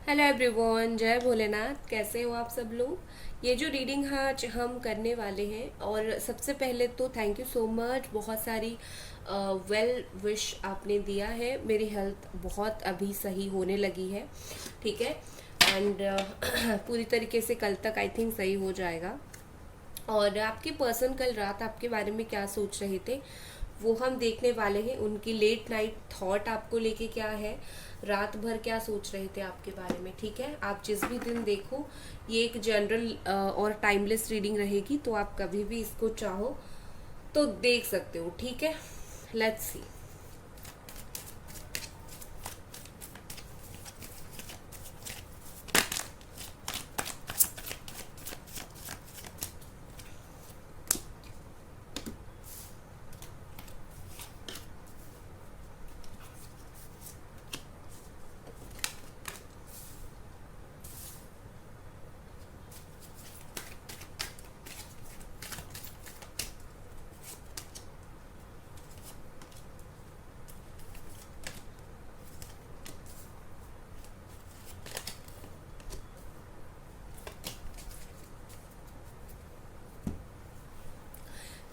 Hello everyone, जय भोलेनाथ। कैसे हो आप सब लोग। ये जो रीडिंग आज हम करने वाले हैं, और सबसे पहले तो थैंक यू सो मच। बहुत सारी वेल विश आपने दिया है। मेरी हेल्थ बहुत अभी सही होने लगी है, ठीक है। एंड पूरी तरीके से कल तक आई थिंक सही हो जाएगा। और आपके पर्सन कल रात आपके बारे में क्या सोच रहे थे वो हम देखने वाले हैं। उनकी लेट नाइट थॉट आपको लेके क्या है, रात भर क्या सोच रहे थे आपके बारे में, ठीक है। आप जिस भी दिन देखो, ये एक जनरल और टाइमलेस रीडिंग रहेगी, तो आप कभी भी इसको चाहो तो देख सकते हो, ठीक है। Let's see.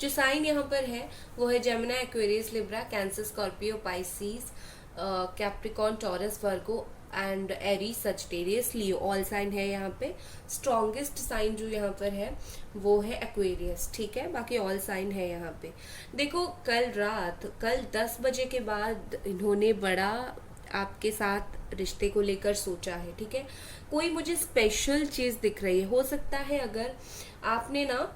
जो साइन यहाँ पर है वो है Gemini, Aquarius, Libra, Cancer, Scorpio, Pisces, Capricorn, Taurus, Virgo and Aries, Sagittarius, Leo. All sign है यहाँ पे। स्ट्रॉन्गेस्ट साइन जो यहाँ पर है वो है एक्वेरियस, ठीक है। बाकी ऑल साइन है यहाँ पे। देखो, कल 10 बजे के बाद इन्होंने बड़ा आपके साथ रिश्ते को लेकर सोचा है, ठीक है। कोई मुझे स्पेशल चीज दिख रही है। हो सकता है अगर आपने ना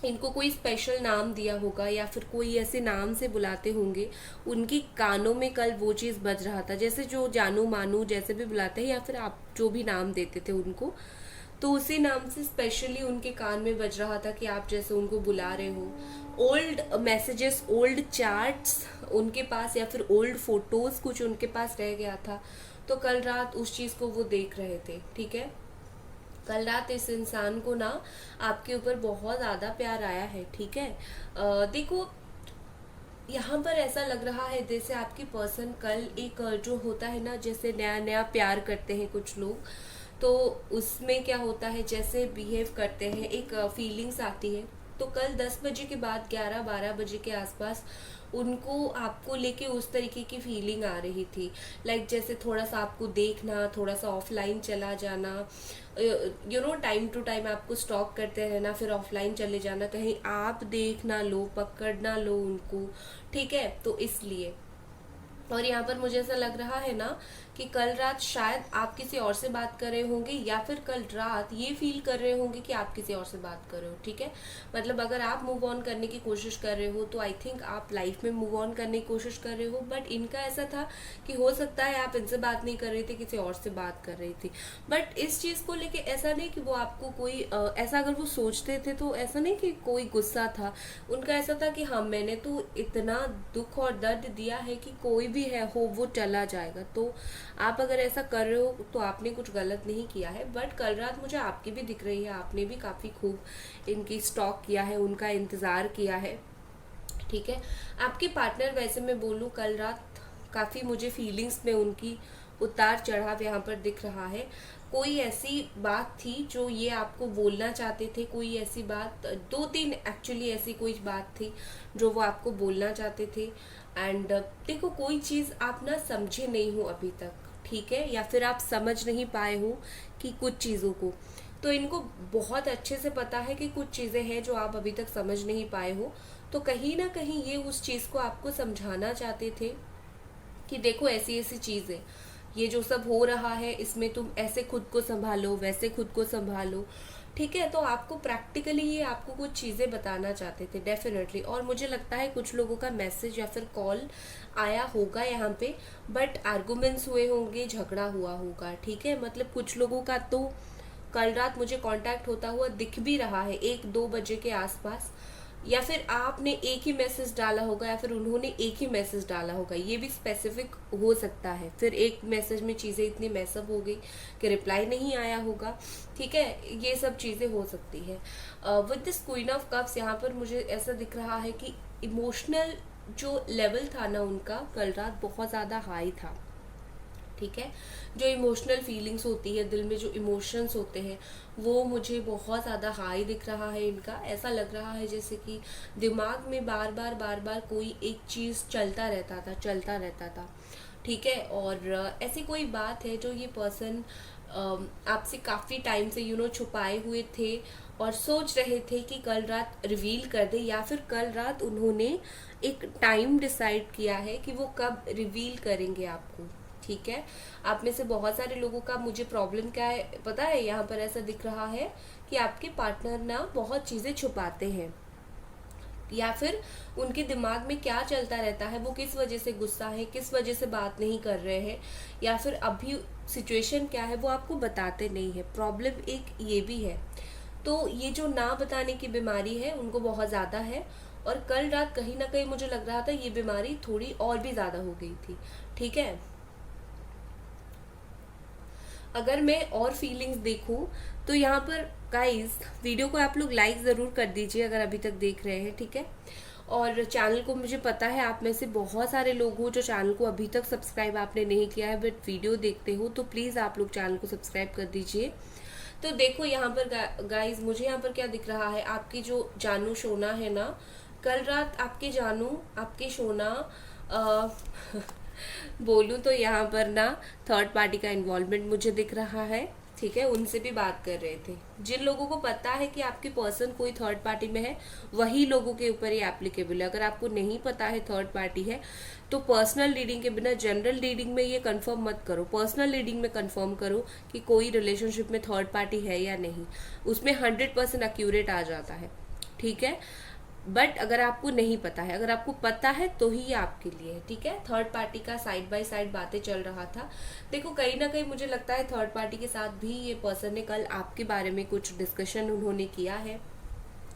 इनको कोई स्पेशल नाम दिया होगा, या फिर कोई ऐसे नाम से बुलाते होंगे, उनकी कानों में कल वो चीज़ बज रहा था, जैसे जो जानू मानू जैसे भी बुलाते हैं, या फिर आप जो भी नाम देते थे उनको, तो उसी नाम से स्पेशली उनके कान में बज रहा था कि आप जैसे उनको बुला रहे हो। ओल्ड मैसेजेस, ओल्ड चैट्स उनके पास, या फिर ओल्ड फोटोज कुछ उनके पास रह गया था, तो कल रात उस चीज़ को वो देख रहे थे, ठीक है। कल रात इस इंसान को ना आपके ऊपर बहुत ज्यादा प्यार आया है, ठीक है। देखो, यहाँ पर ऐसा लग रहा है जैसे आपकी पर्सन कल एक जो होता है ना, जैसे नया नया प्यार करते हैं कुछ लोग, तो उसमें क्या होता है, जैसे बिहेव करते हैं, एक फीलिंग्स आती है। तो कल 10 बजे के बाद 11-12 बजे के आसपास उनको आपको लेके उस तरीके की फीलिंग आ रही थी। लाइक जैसे थोड़ा सा आपको देखना, थोड़ा सा ऑफलाइन चला जाना, टाइम टू टाइम आपको स्टॉक करते रहना, फिर ऑफलाइन चले जाना, कहीं आप देख ना लो, पकड़ ना लो उनको, ठीक है। तो इसलिए, और यहाँ पर मुझे ऐसा लग रहा है ना कि कल रात शायद आप किसी और से बात कर रहे होंगे, या फिर कल रात ये फील कर रहे होंगे कि आप किसी और से बात कर रहे हो, ठीक है। मतलब अगर आप मूव ऑन करने की कोशिश कर रहे हो, तो आई थिंक आप लाइफ में मूव ऑन करने की कोशिश कर रहे हो। बट इनका ऐसा था कि हो सकता है आप इनसे बात नहीं कर रही थी, किसी और से बात कर रही थी। बट इस चीज को लेके ऐसा नहीं कि वो आपको कोई ऐसा अगर वो सोचते थे तो ऐसा नहीं कि कोई गुस्सा था उनका। ऐसा था कि हाँ, मैंने तो इतना दुख और दर्द दिया है कि कोई भी है हो वो चला जाएगा। तो आप अगर ऐसा कर रहे हो तो आपने कुछ गलत नहीं किया है। बट कल रात मुझे आपकी भी दिख रही है, आपने भी काफी खूब इनकी स्टॉक किया है, उनका इंतजार किया है, ठीक है। आपके पार्टनर, वैसे मैं बोलूँ, कल रात काफी मुझे फीलिंग्स में उनकी उतार चढ़ाव यहाँ पर दिख रहा है। कोई ऐसी बात थी जो ये आपको बोलना चाहते थे, कोई ऐसी बात, 2-3 एक्चुअली ऐसी कोई बात थी जो वो आपको बोलना चाहते थे। एंड देखो, कोई चीज आप ना समझे नहीं हो अभी तक, ठीक है, या फिर आप समझ नहीं पाए हो कि कुछ चीजों को, तो इनको बहुत अच्छे से पता है कि कुछ चीजें हैं जो आप अभी तक समझ नहीं पाए हो। तो कहीं ना कहीं ये उस चीज को आपको समझाना चाहते थे कि देखो, ऐसी ऐसी चीज है, ये जो सब हो रहा है इसमें तुम ऐसे खुद को संभालो, वैसे खुद को संभालो, ठीक है। तो आपको प्रैक्टिकली ये आपको कुछ चीजें बताना चाहते थे डेफिनेटली। और मुझे लगता है कुछ लोगों का मैसेज या फिर कॉल आया होगा यहाँ पे, बट आर्गुमेंट्स हुए होंगे, झगड़ा हुआ होगा, ठीक है। मतलब कुछ लोगों का तो कल रात मुझे कांटेक्ट होता हुआ दिख भी रहा है 1-2 बजे के आसपास, या फिर आपने एक ही मैसेज डाला होगा, या फिर उन्होंने एक ही मैसेज डाला होगा, ये भी स्पेसिफिक हो सकता है। फिर एक मैसेज में चीज़ें इतनी मैसअप हो गई कि रिप्लाई नहीं आया होगा, ठीक है। ये सब चीज़ें हो सकती है। With this queen of cups, यहाँ पर मुझे ऐसा दिख रहा है कि इमोशनल जो लेवल था ना उनका कल रात बहुत ज़्यादा हाई था, ठीक है। जो इमोशनल फीलिंग्स होती है, दिल में जो इमोशंस होते हैं, वो मुझे बहुत ज़्यादा हाई दिख रहा है इनका। ऐसा लग रहा है जैसे कि दिमाग में बार बार कोई एक चीज़ चलता रहता था, ठीक है। और ऐसी कोई बात है जो ये पर्सन आपसे काफ़ी टाइम से छुपाए हुए थे और सोच रहे थे कि कल रात रिवील कर दे, या फिर कल रात उन्होंने एक टाइम डिसाइड किया है कि वो कब रिवील करेंगे आपको, ठीक है। आप में से बहुत सारे लोगों का मुझे प्रॉब्लम क्या है पता है, यहाँ पर ऐसा दिख रहा है कि आपके पार्टनर ना बहुत चीज़ें छुपाते हैं, या फिर उनके दिमाग में क्या चलता रहता है, वो किस वजह से गुस्सा है, किस वजह से बात नहीं कर रहे हैं, या फिर अभी सिचुएशन क्या है वो आपको बताते नहीं है। प्रॉब्लम एक ये भी है। तो ये जो ना बताने की बीमारी है उनको बहुत ज़्यादा है, और कल रात कहीं ना कहीं मुझे लग रहा था ये बीमारी थोड़ी और भी ज़्यादा हो गई थी, ठीक है। अगर मैं और फीलिंग्स देखूं तो यहाँ पर गाइस वीडियो को आप लोग लाइक ज़रूर कर दीजिए अगर अभी तक देख रहे हैं, ठीक है। और चैनल को मुझे पता है आप में से बहुत सारे लोग हो जो चैनल को अभी तक सब्सक्राइब आपने नहीं किया है बट वीडियो देखते हो, तो प्लीज़ आप लोग चैनल को सब्सक्राइब कर दीजिए। तो देखो यहाँ पर गाइस मुझे यहाँ पर क्या दिख रहा है, आपकी जो जानू सोना है ना, कल रात आपके जानू आपके सोना बोलूँ तो यहाँ पर ना थर्ड पार्टी का इन्वॉल्वमेंट मुझे दिख रहा है, ठीक है। उनसे भी बात कर रहे थे। जिन लोगों को पता है कि आपके पर्सन कोई थर्ड पार्टी में है वही लोगों के ऊपर ये एप्लीकेबल है। अगर आपको नहीं पता है थर्ड पार्टी है तो पर्सनल रीडिंग के बिना जनरल रीडिंग में ये कंफर्म मत करो, पर्सनल रीडिंग में कंफर्म करो कि कोई रिलेशनशिप में थर्ड पार्टी है या नहीं। उसमें 100% एक्यूरेट आ जाता है, ठीक है। बट अगर आपको नहीं पता है, अगर आपको पता है तो ही ये आपके लिए है, ठीक है। थर्ड पार्टी का साइड बाय साइड बातें चल रहा था। देखो कहीं ना कहीं मुझे लगता है थर्ड पार्टी के साथ भी ये पर्सन ने कल आपके बारे में कुछ डिस्कशन उन्होंने किया है,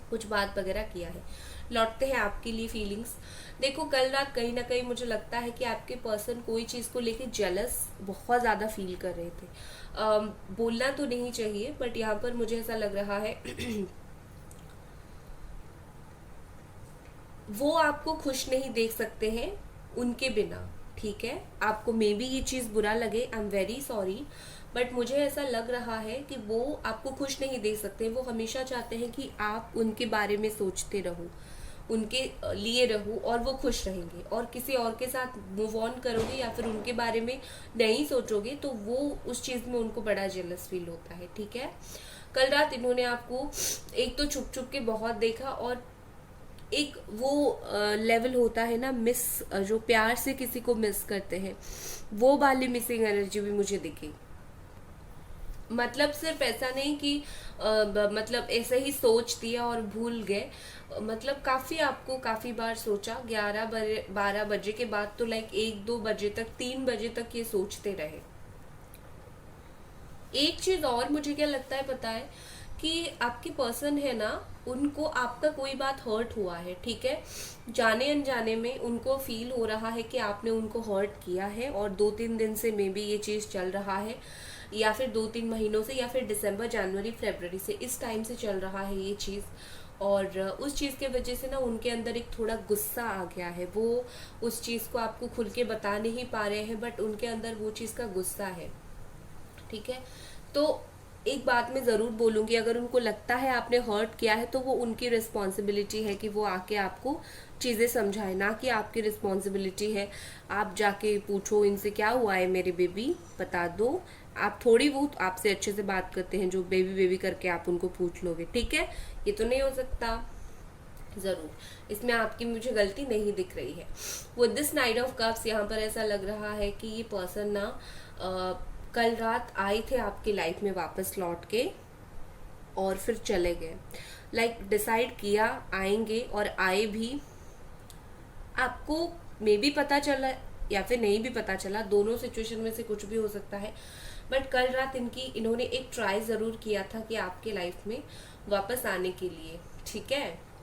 कुछ बात वगैरह किया है। लौटते हैं आपके लिए फीलिंग्स। देखो कल रात कहीं ना कहीं मुझे लगता है कि आपके पर्सन कोई चीज़ को लेके जेलस बहुत ज़्यादा फील कर रहे थे। बोलना तो नहीं चाहिए बट यहाँ पर मुझे ऐसा लग रहा है वो आपको खुश नहीं देख सकते हैं उनके बिना, ठीक है। आपको मे बी ये चीज़ बुरा लगे, I am very sorry, but मुझे ऐसा लग रहा है कि वो आपको खुश नहीं देख सकते। वो हमेशा चाहते हैं कि आप उनके बारे में सोचते रहो, उनके लिए रहो और वो खुश रहेंगे। और किसी और के साथ मूव ऑन करोगे या फिर उनके बारे में नहीं सोचोगे तो वो उस चीज़ में उनको बड़ा जेलस फील होता है, ठीक है। कल रात इन्होंने आपको एक तो छुप छुप के बहुत देखा, और एक वो लेवल होता है ना मिस, जो प्यार से किसी को मिस करते हैं, वो वाली मिसिंग एनर्जी भी मुझे दिखी। मतलब सिर्फ ऐसा नहीं कि मतलब ऐसे ही सोच दिया और भूल गए, मतलब काफ़ी आपको काफ़ी बार सोचा। 11-12 बजे के बाद तो लाइक 1-2 बजे तक, 3 बजे तक ये सोचते रहे। एक चीज़ और मुझे क्या लगता है पता है, कि आपके पर्सन है ना, उनको आपका कोई बात हर्ट हुआ है, ठीक है। जाने अनजाने में उनको फील हो रहा है कि आपने उनको हर्ट किया है, और 2-3 दिन से मे बी ये चीज़ चल रहा है, या फिर 2-3 महीनों से, या फिर दिसंबर जनवरी फरवरी से, इस टाइम से चल रहा है ये चीज़। और उस चीज़ के वजह से ना उनके अंदर एक थोड़ा गुस्सा आ गया है। वो उस चीज़ को आपको खुल के बता नहीं पा रहे हैं बट उनके अंदर वो चीज़ का गुस्सा है, ठीक है। तो एक बात मैं ज़रूर बोलूँगी, अगर उनको लगता है आपने हर्ट किया है तो वो उनकी रिस्पॉन्सिबिलिटी है कि वो आके आपको चीज़ें समझाए, ना कि आपकी रिस्पॉन्सिबिलिटी है आप जाके पूछो इनसे क्या हुआ है मेरे बेबी बता दो। आप थोड़ी बहुत आपसे अच्छे से बात करते हैं जो बेबी बेबी करके आप उनको पूछ लोगे, ठीक है। ये तो नहीं हो सकता। ज़रूर इसमें आपकी मुझे गलती नहीं दिख रही है। वो दिस नाइट ऑफ कप्स यहाँ पर ऐसा लग रहा है कि ये पर्सन ना कल रात आए थे आपकी लाइफ में वापस लौट के और फिर चले गए। लाइक डिसाइड किया आएंगे और आए भी। आपको मे भी पता चला या फिर नहीं भी पता चला, दोनों सिचुएशन में से कुछ भी हो सकता है। बट कल रात इन्होंने एक ट्राई ज़रूर किया था कि आपके लाइफ में वापस आने के लिए, ठीक है।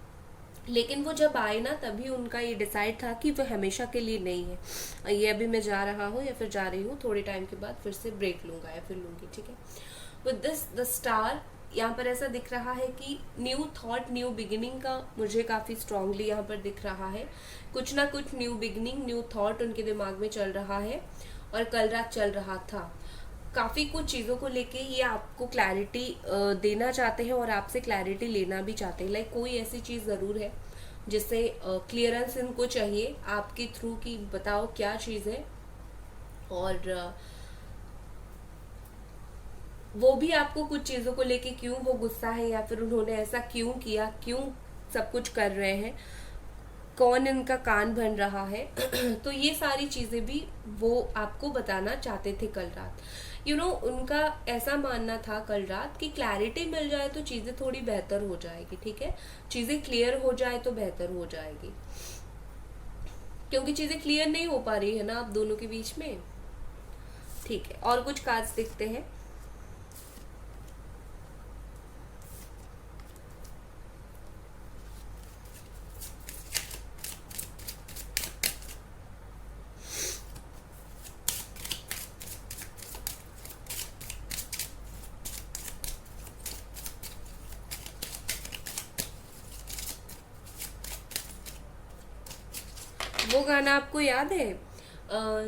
लेकिन वो जब आए ना तभी उनका ये डिसाइड था कि वो हमेशा के लिए नहीं है। ये अभी मैं जा रहा हूँ या फिर जा रही हूँ, थोड़े टाइम के बाद फिर से ब्रेक लूंगा या फिर लूंगी, ठीक है। विद दिस द स्टार यहाँ पर ऐसा दिख रहा है कि न्यू थॉट न्यू बिगिनिंग का मुझे काफ़ी स्ट्रांगली यहाँ पर दिख रहा है। कुछ ना कुछ न्यू बिगिनिंग न्यू थॉट उनके दिमाग में चल रहा है और कल रात चल रहा था। काफ़ी कुछ चीज़ों को लेके ये आपको क्लैरिटी देना चाहते हैं और आपसे क्लैरिटी लेना भी चाहते हैं। लाइक कोई ऐसी चीज़ ज़रूर है जिससे क्लियरेंस इनको चाहिए आपके थ्रू कि बताओ क्या चीज़ है, और वो भी आपको कुछ चीज़ों को लेके क्यों वो गुस्सा है, या फिर उन्होंने ऐसा क्यों किया, क्यों सब कुछ कर रहे हैं, कौन इनका कान बन रहा है। तो ये सारी चीज़ें भी वो आपको बताना चाहते थे कल रात। उनका ऐसा मानना था कल रात कि क्लैरिटी मिल जाए तो चीज़ें थोड़ी बेहतर हो जाएगी। ठीक है, चीज़ें क्लियर हो जाए तो बेहतर हो जाएगी, क्योंकि चीज़ें क्लियर नहीं हो पा रही है ना आप दोनों के बीच में। ठीक है, और कुछ कार्ड्स देखते हैं। वो गाना आपको याद है,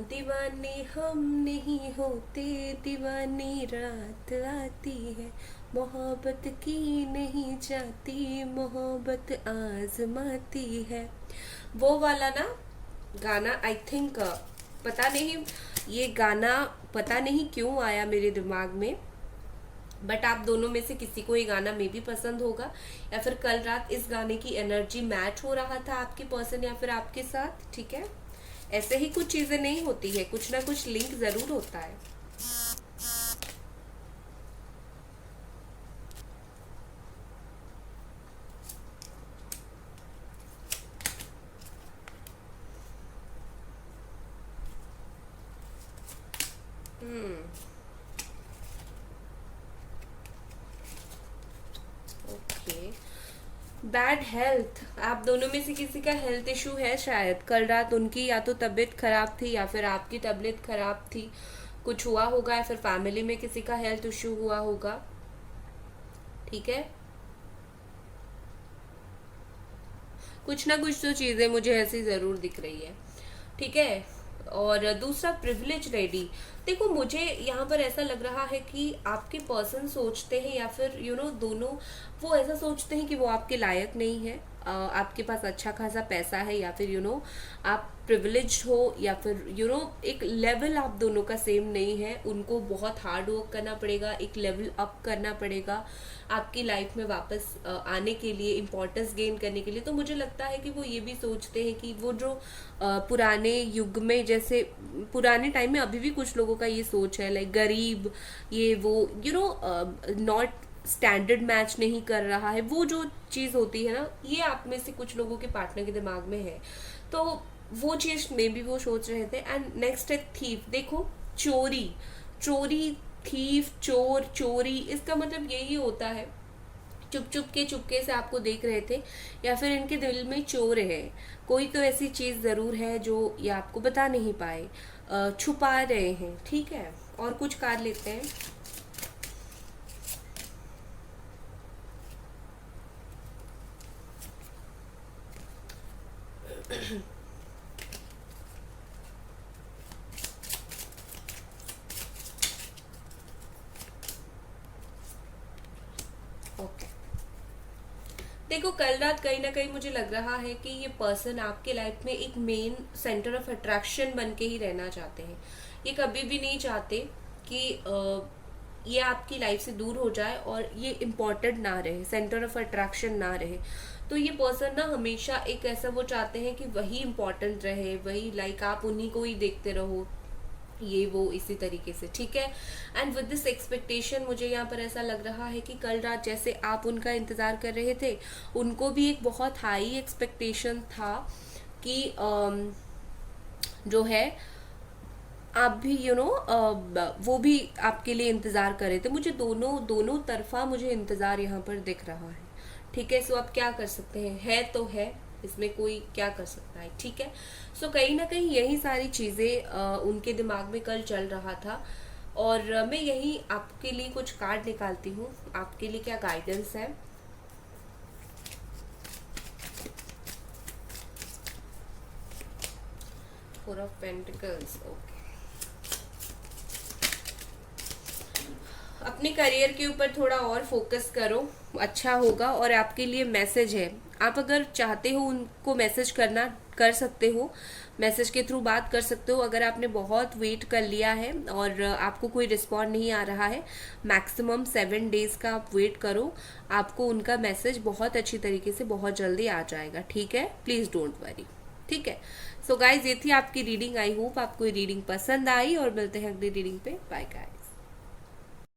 दीवाने हम नहीं होते, दीवानी रात आती है, मोहब्बत की नहीं जाती, मोहब्बत आजमाती है। वो वाला ना गाना, आई थिंक, पता नहीं ये गाना पता नहीं क्यों आया मेरे दिमाग में, बट आप दोनों में से किसी को ये गाना में भी पसंद होगा, या फिर कल रात इस गाने की एनर्जी मैच हो रहा था आपके पर्सन या फिर आपके साथ। ठीक है, ऐसे ही कुछ चीजें नहीं होती है, कुछ ना कुछ लिंक जरूर होता है। ओके, बैड हेल्थ, आप दोनों में से किसी का हेल्थ इशू है शायद। कल रात उनकी या तो तबीयत खराब थी या फिर आपकी तबीयत खराब थी, कुछ हुआ होगा, या फिर फैमिली में किसी का हेल्थ इशू हुआ होगा। ठीक है, कुछ ना कुछ तो चीजें मुझे ऐसी जरूर दिख रही है। ठीक है, और दूसरा प्रिविलेज रेडी। देखो मुझे यहाँ पर ऐसा लग रहा है कि आपके पर्सन सोचते हैं, या फिर दोनों वो ऐसा सोचते हैं कि वो आपके लायक नहीं है। आपके पास अच्छा खासा पैसा है, या फिर आप प्रिविलेज हो, या फिर एक लेवल आप दोनों का सेम नहीं है। उनको बहुत हार्ड वर्क करना पड़ेगा, एक लेवल अप करना पड़ेगा आपकी लाइफ में वापस आने के लिए, इम्पोर्टेंस गेन करने के लिए। तो मुझे लगता है कि वो ये भी सोचते हैं कि वो जो पुराने युग में, जैसे पुराने टाइम में अभी भी कुछ लोगों का ये सोच है, लाइक गरीब, ये वो नॉट स्टैंडर्ड मैच नहीं कर रहा है, वो जो चीज़ होती है ना, ये आप में से कुछ लोगों के पार्टनर के दिमाग में है। तो वो चीज़ में भी वो सोच रहे थे। एंड नेक्स्ट है थीफ। देखो, चोरी, चोरी, थीफ, चोर, चोरी, इसका मतलब यही होता है चुप चुप के चुपके से आपको देख रहे थे, या फिर इनके दिल में चोर है, कोई तो ऐसी चीज़ ज़रूर है जो ये आपको बता नहीं पाए, छुपा रहे हैं। ठीक है, और कुछ कार्ड लेते हैं। ओके, देखो कल रात कहीं ना कहीं मुझे लग रहा है कि ये पर्सन आपके लाइफ में एक मेन सेंटर ऑफ अट्रैक्शन बन के ही रहना चाहते हैं। ये कभी भी नहीं चाहते कि ये आपकी लाइफ से दूर हो जाए और ये इम्पोर्टेंट ना रहे, सेंटर ऑफ अट्रैक्शन ना रहे। तो ये पर्सन ना हमेशा एक ऐसा वो चाहते हैं कि वही इम्पोर्टेंट रहे, वही लाइक आप उन्हीं को ही देखते रहो, ये वो इसी तरीके से। ठीक है, एंड विद दिस एक्सपेक्टेशन मुझे यहाँ पर ऐसा लग रहा है कि कल रात जैसे आप उनका इंतज़ार कर रहे थे, उनको भी एक बहुत हाई एक्सपेक्टेशन था कि जो है आप भी वो भी आपके लिए इंतज़ार कर रहे थे। मुझे दोनों दोनों तरफा मुझे इंतज़ार यहाँ पर दिख रहा है। ठीक है, सो आप क्या कर सकते हैं, है तो है, इसमें कोई क्या कर सकता है। ठीक है, सो कहीं ना कहीं यही सारी चीज़ें उनके दिमाग में कल चल रहा था। और मैं यही आपके लिए कुछ कार्ड निकालती हूँ, आपके लिए क्या गाइडेंस है। Four of pentacles, okay. अपने करियर के ऊपर थोड़ा और फोकस करो, अच्छा होगा। और आपके लिए मैसेज है, आप अगर चाहते हो उनको मैसेज करना कर सकते हो, मैसेज के थ्रू बात कर सकते हो। अगर आपने बहुत वेट कर लिया है और आपको कोई रिस्पॉन्ड नहीं आ रहा है, मैक्सिमम 7 डेज का आप वेट करो, आपको उनका मैसेज बहुत अच्छी तरीके से बहुत जल्दी आ जाएगा। ठीक है, प्लीज़ डोंट वरी। ठीक है, सो गाइज ये थी आपकी रीडिंग। आई होप आपको ये रीडिंग पसंद आई और मिलते हैं अगली रीडिंग पे। Bye guys.